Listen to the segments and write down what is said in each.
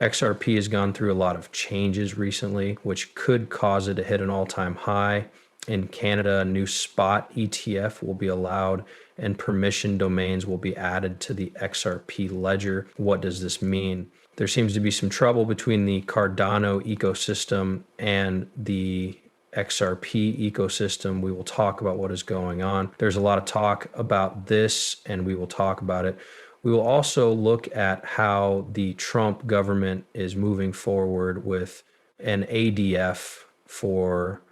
XRP has gone through a lot of changes recently, which could cause it to hit an all-time high. In Canada, a new spot ETF will be allowed and permission domains will be added to the XRP ledger. What does this mean? There seems to be some trouble between the Cardano ecosystem and the XRP ecosystem. We will talk about what is going on. There's a lot of talk about this, and we will talk about it. We will also look at how the Trump government is moving forward with an ADF for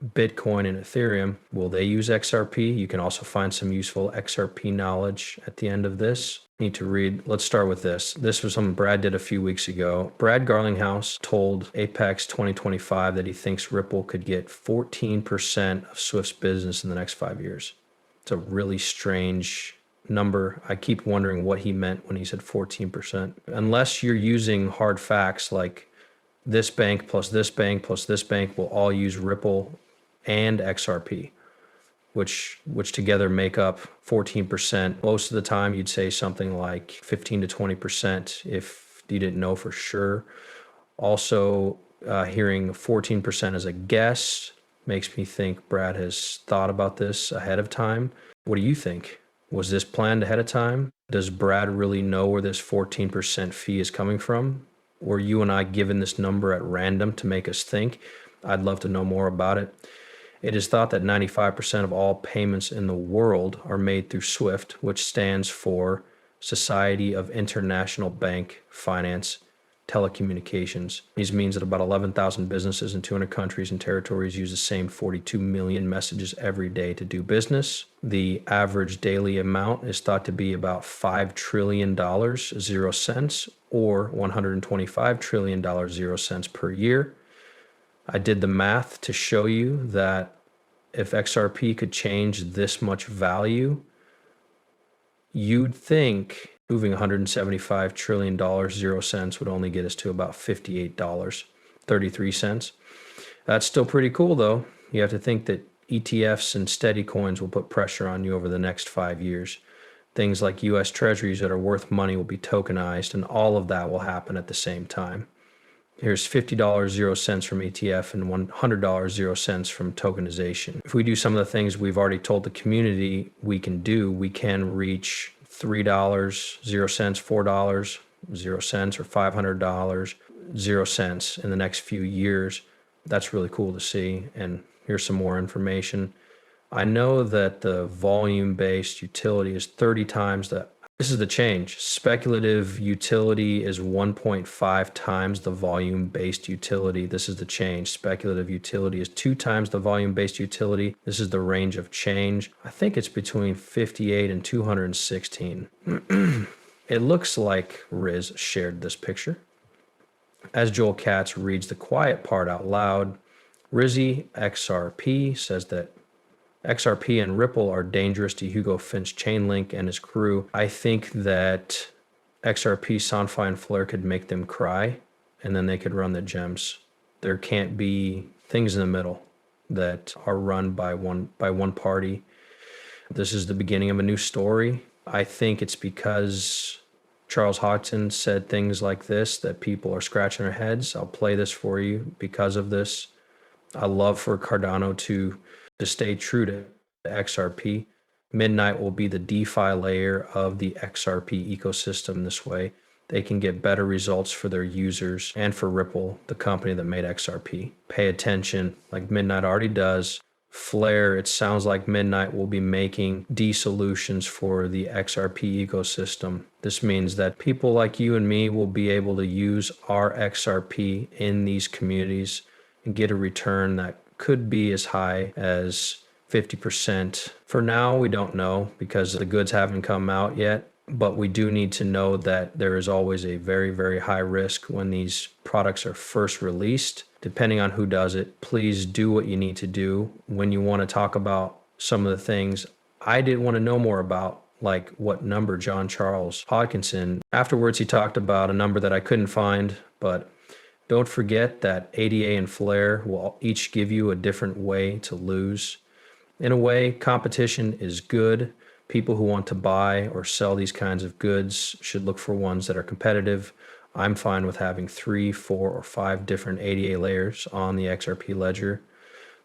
Bitcoin and Ethereum. Will they use XRP? You can also find some useful XRP knowledge at the end of this. Need to read. Let's start with this. This was something Brad did a few weeks ago. Brad Garlinghouse told Apex 2025 that he thinks Ripple could get 14% of Swift's business in the next 5 years. It's a really strange number. I keep wondering what he meant when he said 14%. Unless you're using hard facts like this bank plus this bank plus this bank will all use Ripple and XRP, which together make up 14%. Most of the time you'd say something like 15 to 20% if you didn't know for sure. Also, hearing 14% as a guess makes me think Brad has thought about this ahead of time. What do you think? Was this planned ahead of time? Does Brad really know where this 14% fee is coming from? Were you and I given this number at random to make us think? I'd love to know more about it. It is thought that 95% of all payments in the world are made through SWIFT, which stands for Society of International Bank Finance Telecommunications. These means that about 11,000 businesses in 200 countries and territories use the same 42 million messages every day to do business. The average daily amount is thought to be about $5 trillion, 0 cents, or $125 trillion, 0 cents per year. I did the math to show you that if XRP could change this much value, you'd think moving $175 trillion, 0 cents would only get us to about $58.33. That's still pretty cool though. You have to think that ETFs and steady coins will put pressure on you over the next 5 years. Things like US treasuries that are worth money will be tokenized, and all of that will happen at the same time. Here's $50, 0 cents from ETF and $100, 0 cents from tokenization. If we do some of the things we've already told the community we can do, we can reach $3, 0 cents, $4, 0 cents, or $500, 0 cents in the next few years. That's really cool to see. And here's some more information. I know that the volume-based utility is 30 times the. This is the change. Speculative utility is 1.5 times the volume-based utility. This is the change. Speculative utility is 2 times the volume-based utility. This is the range of change. I think it's between 58 and 216. It looks like Riz shared this picture. As Joel Katz reads the quiet part out loud, Rizzy XRP says that XRP and Ripple are dangerous to Hugo Finch Chainlink and his crew. I think that XRP, Sonfi, and Flare could make them cry, and then they could run the gems. There can't be things in the middle that are run by one party. This is the beginning of a new story. I think it's because Charles Hodgson said things like this that people are scratching their heads. I'll play this for you because of this. I love for Cardano to stay true to XRP. Midnight will be the DeFi layer of the XRP ecosystem. This way, they can get better results for their users and for Ripple, the company that made XRP. Pay attention, like Midnight already does. Flare, it sounds like Midnight will be making D-solutions for the XRP ecosystem. This means that people like you and me will be able to use our XRP in these communities and get a return that could be as high as 50%. For now, we don't know because the goods haven't come out yet, but we do need to know that there is always a very, very high risk when these products are first released. Depending on who does it, please do what you need to do. When you want to talk about some of the things I didn't want to know more about, like what number John Charles Hodgkinson, afterwards he talked about a number that I couldn't find, but don't forget that ADA and Flare will each give you a different way to lose. In a way, competition is good. People who want to buy or sell these kinds of goods should look for ones that are competitive. I'm fine with having 3, 4, or 5 different ADA layers on the XRP ledger.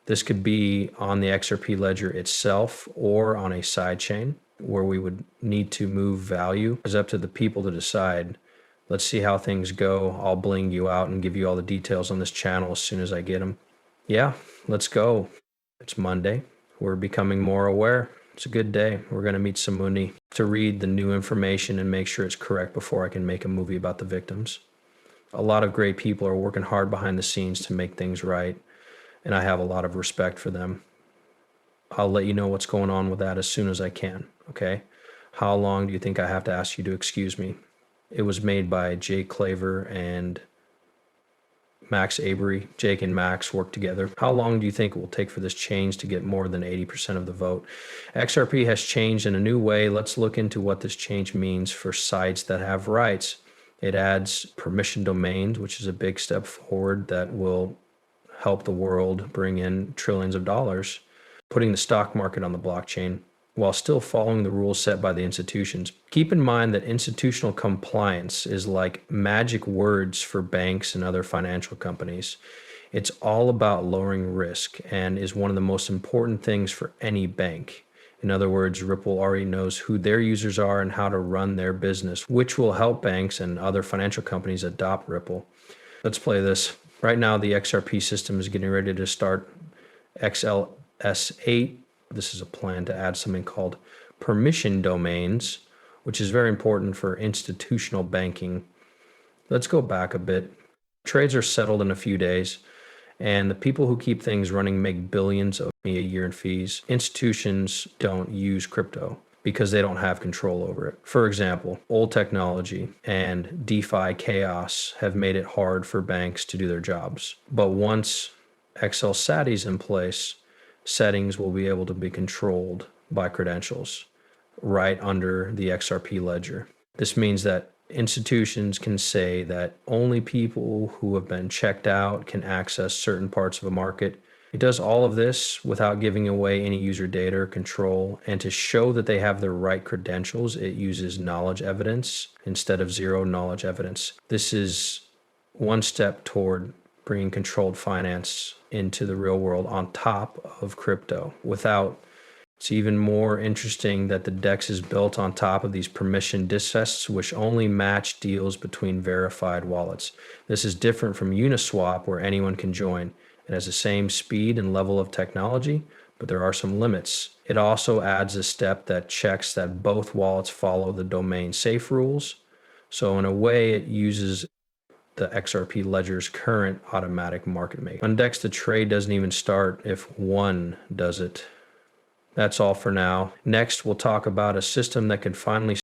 This could be on the XRP ledger itself or on a side chain where we would need to move value. It's up to the people to decide. Let's see how things go. I'll bling you out and give you all the details on this channel as soon as I get them. Yeah, let's go. It's Monday. We're becoming more aware. It's a good day. We're going to meet Samuni to read the new information and make sure it's correct before I can make a movie about the victims. A lot of great people are working hard behind the scenes to make things right, and I have a lot of respect for them. I'll let you know what's going on with that as soon as I can, okay? How long do you think I have to ask you to excuse me? It was made by Jake Claver and Max Avery. Jake and Max work together. How long do you think it will take for this change to get more than 80% of the vote? XRP has changed in a new way. Let's look into what this change means for sites that have rights. It adds permission domains, which is a big step forward that will help the world bring in trillions of dollars, putting the stock market on the blockchain while still following the rules set by the institutions. Keep in mind that institutional compliance is like magic words for banks and other financial companies. It's all about lowering risk and is one of the most important things for any bank. In other words, Ripple already knows who their users are and how to run their business, which will help banks and other financial companies adopt Ripple. Let's play this. Right now, the XRP system is getting ready to start XLS8. This is a plan to add something called permission domains, which is very important for institutional banking. Let's go back a bit. Trades are settled in a few days, and the people who keep things running make billions a year in fees. Institutions don't use crypto because they don't have control over it. For example, old technology and DeFi chaos have made it hard for banks to do their jobs. But once XLSAT is in place, settings will be able to be controlled by credentials right under the XRP ledger. This means that institutions can say that only people who have been checked out can access certain parts of a market. It does all of this without giving away any user data or control. And to show that they have the right credentials, it uses knowledge evidence instead of zero knowledge evidence. This is one step toward bringing controlled finance into the real world on top of crypto. It's even more interesting that the DEX is built on top of these permission dissests, which only match deals between verified wallets. This is different from Uniswap, where anyone can join. It has the same speed and level of technology, but there are some limits. It also adds a step that checks that both wallets follow the domain safe rules. So in a way, it uses the XRP ledger's current automatic market making. On DEX, the trade doesn't even start if one does it. That's all for now. Next, we'll talk about a system that could finally